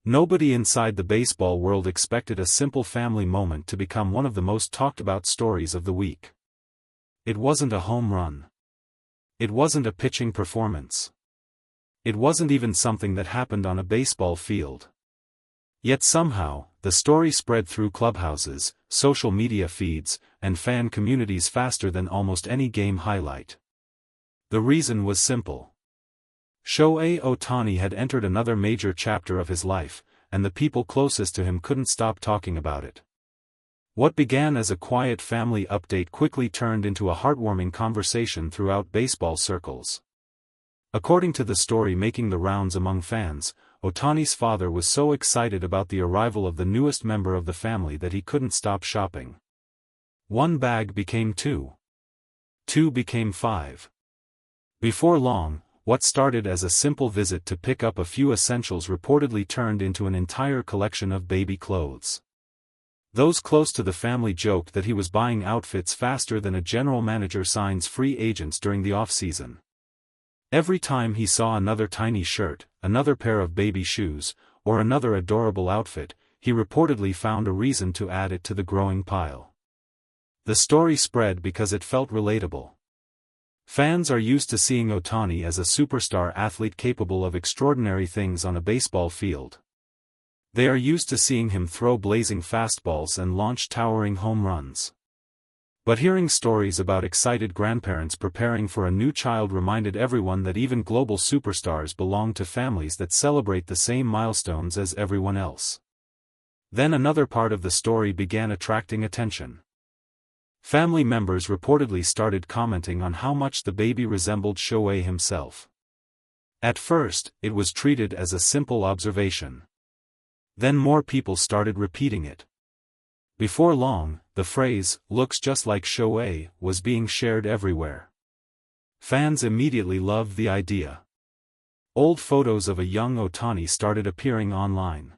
Nobody inside the baseball world expected a simple family moment to become one of the most talked about stories of the week. It wasn't a home run. It wasn't a pitching performance. It wasn't even something that happened on a baseball field. Yet somehow, the story spread through clubhouses, social media feeds, and fan communities faster than almost any game highlight. The reason was simple. Shohei Ohtani had entered another major chapter of his life, and the people closest to him couldn't stop talking about it. What began as a quiet family update quickly turned into a heartwarming conversation throughout baseball circles. According to the story making the rounds among fans, Ohtani's father was so excited about the arrival of the newest member of the family that he couldn't stop shopping. One bag became two. Two became five. Before long, what started as a simple visit to pick up a few essentials reportedly turned into an entire collection of baby clothes. Those close to the family joked that he was buying outfits faster than a general manager signs free agents during the off-season. Every time he saw another tiny shirt, another pair of baby shoes, or another adorable outfit, he reportedly found a reason to add it to the growing pile. The story spread because it felt relatable. Fans are used to seeing Ohtani as a superstar athlete capable of extraordinary things on a baseball field. They are used to seeing him throw blazing fastballs and launch towering home runs. But hearing stories about excited grandparents preparing for a new child reminded everyone that even global superstars belong to families that celebrate the same milestones as everyone else. Then another part of the story began attracting attention. Family members reportedly started commenting on how much the baby resembled Shohei himself. At first, it was treated as a simple observation. Then more people started repeating it. Before long, the phrase, "looks just like Shohei," was being shared everywhere. Fans immediately loved the idea. Old photos of a young Ohtani started appearing online.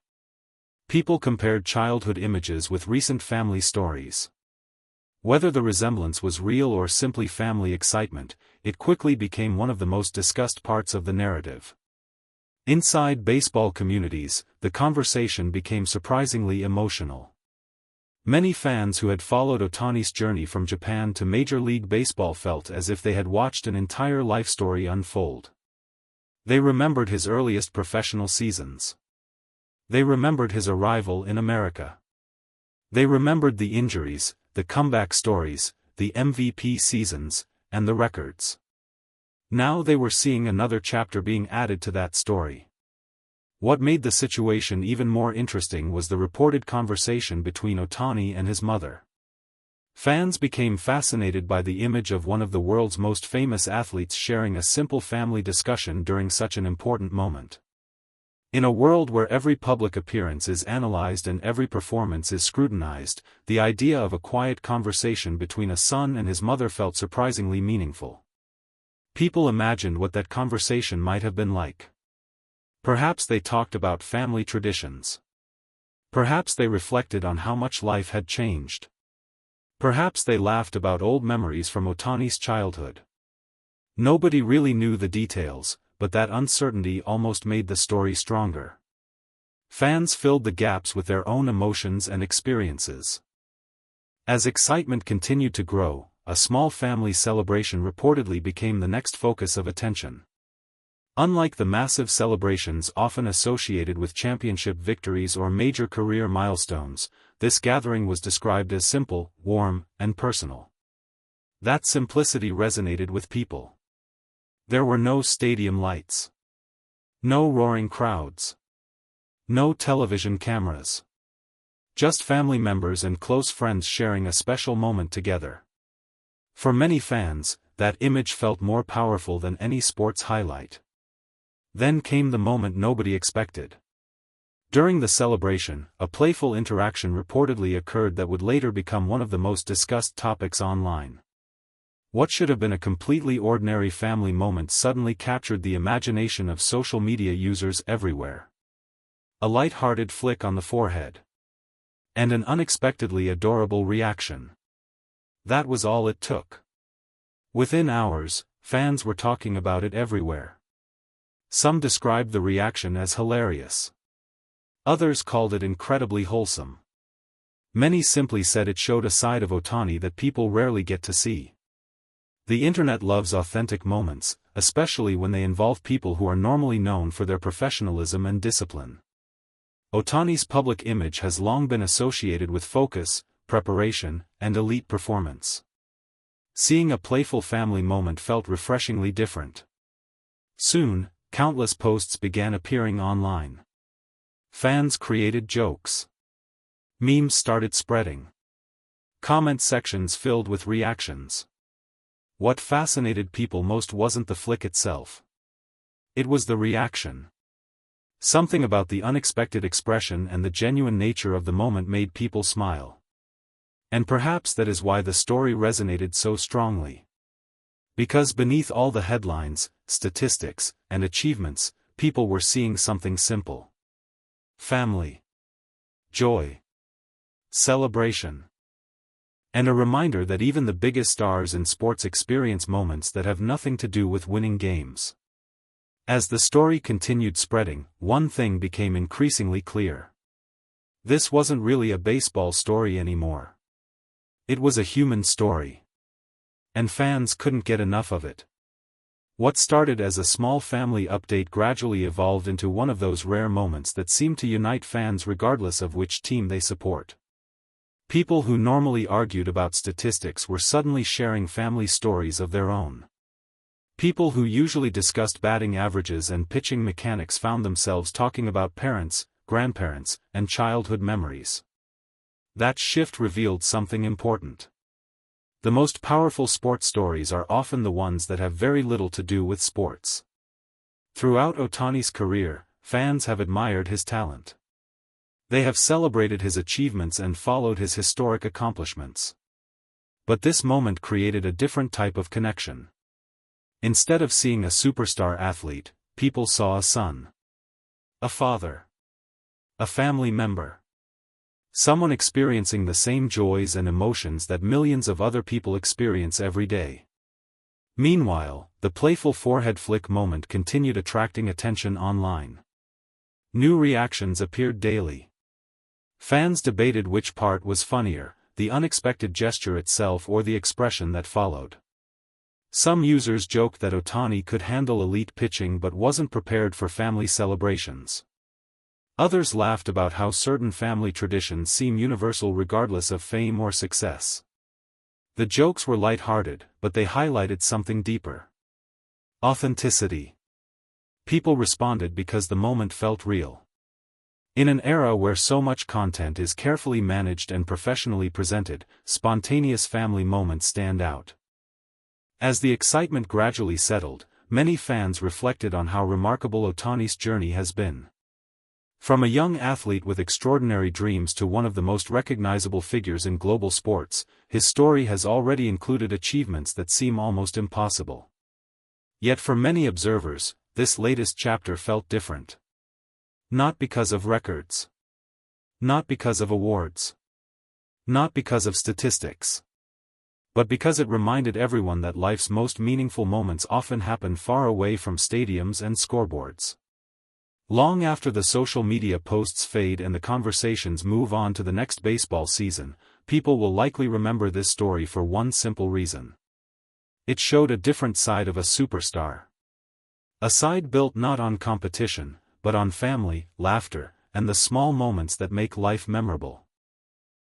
People compared childhood images with recent family stories. Whether the resemblance was real or simply family excitement, it quickly became one of the most discussed parts of the narrative. Inside baseball communities, the conversation became surprisingly emotional. Many fans who had followed Ohtani's journey from Japan to Major League Baseball felt as if they had watched an entire life story unfold. They remembered his earliest professional seasons. They remembered his arrival in America. They remembered the injuries, the comeback stories, the MVP seasons, and the records. Now they were seeing another chapter being added to that story. What made the situation even more interesting was the reported conversation between Ohtani and his mother. Fans became fascinated by the image of one of the world's most famous athletes sharing a simple family discussion during such an important moment. In a world where every public appearance is analyzed and every performance is scrutinized, the idea of a quiet conversation between a son and his mother felt surprisingly meaningful. People imagined what that conversation might have been like. Perhaps they talked about family traditions. Perhaps they reflected on how much life had changed. Perhaps they laughed about old memories from Ohtani's childhood. Nobody really knew the details, but that uncertainty almost made the story stronger. Fans filled the gaps with their own emotions and experiences. As excitement continued to grow, a small family celebration reportedly became the next focus of attention. Unlike the massive celebrations often associated with championship victories or major career milestones, this gathering was described as simple, warm, and personal. That simplicity resonated with people. There were no stadium lights. No roaring crowds. No television cameras. Just family members and close friends sharing a special moment together. For many fans, that image felt more powerful than any sports highlight. Then came the moment nobody expected. During the celebration, a playful interaction reportedly occurred that would later become one of the most discussed topics online. What should have been a completely ordinary family moment suddenly captured the imagination of social media users everywhere. A light-hearted flick on the forehead. And an unexpectedly adorable reaction. That was all it took. Within hours, fans were talking about it everywhere. Some described the reaction as hilarious. Others called it incredibly wholesome. Many simply said it showed a side of Ohtani that people rarely get to see. The internet loves authentic moments, especially when they involve people who are normally known for their professionalism and discipline. Ohtani's public image has long been associated with focus, preparation, and elite performance. Seeing a playful family moment felt refreshingly different. Soon, countless posts began appearing online. Fans created jokes. Memes started spreading. Comment sections filled with reactions. What fascinated people most wasn't the flick itself. It was the reaction. Something about the unexpected expression and the genuine nature of the moment made people smile. And perhaps that is why the story resonated so strongly. Because beneath all the headlines, statistics, and achievements, people were seeing something simple. Family. Joy. Celebration. And a reminder that even the biggest stars in sports experience moments that have nothing to do with winning games. As the story continued spreading, one thing became increasingly clear. This wasn't really a baseball story anymore. It was a human story. And fans couldn't get enough of it. What started as a small family update gradually evolved into one of those rare moments that seem to unite fans regardless of which team they support. People who normally argued about statistics were suddenly sharing family stories of their own. People who usually discussed batting averages and pitching mechanics found themselves talking about parents, grandparents, and childhood memories. That shift revealed something important. The most powerful sports stories are often the ones that have very little to do with sports. Throughout Ohtani's career, fans have admired his talent. They have celebrated his achievements and followed his historic accomplishments. But this moment created a different type of connection. Instead of seeing a superstar athlete, people saw a son. A father. A family member. Someone experiencing the same joys and emotions that millions of other people experience every day. Meanwhile, the playful forehead flick moment continued attracting attention online. New reactions appeared daily. Fans debated which part was funnier, the unexpected gesture itself or the expression that followed. Some users joked that Ohtani could handle elite pitching but wasn't prepared for family celebrations. Others laughed about how certain family traditions seem universal regardless of fame or success. The jokes were lighthearted, but they highlighted something deeper. Authenticity. People responded because the moment felt real. In an era where so much content is carefully managed and professionally presented, spontaneous family moments stand out. As the excitement gradually settled, many fans reflected on how remarkable Ohtani's journey has been. From a young athlete with extraordinary dreams to one of the most recognizable figures in global sports, his story has already included achievements that seem almost impossible. Yet for many observers, this latest chapter felt different. Not because of records. Not because of awards. Not because of statistics. But because it reminded everyone that life's most meaningful moments often happen far away from stadiums and scoreboards. Long after the social media posts fade and the conversations move on to the next baseball season, people will likely remember this story for one simple reason. It showed a different side of a superstar. A side built not on competition, but on family, laughter, and the small moments that make life memorable.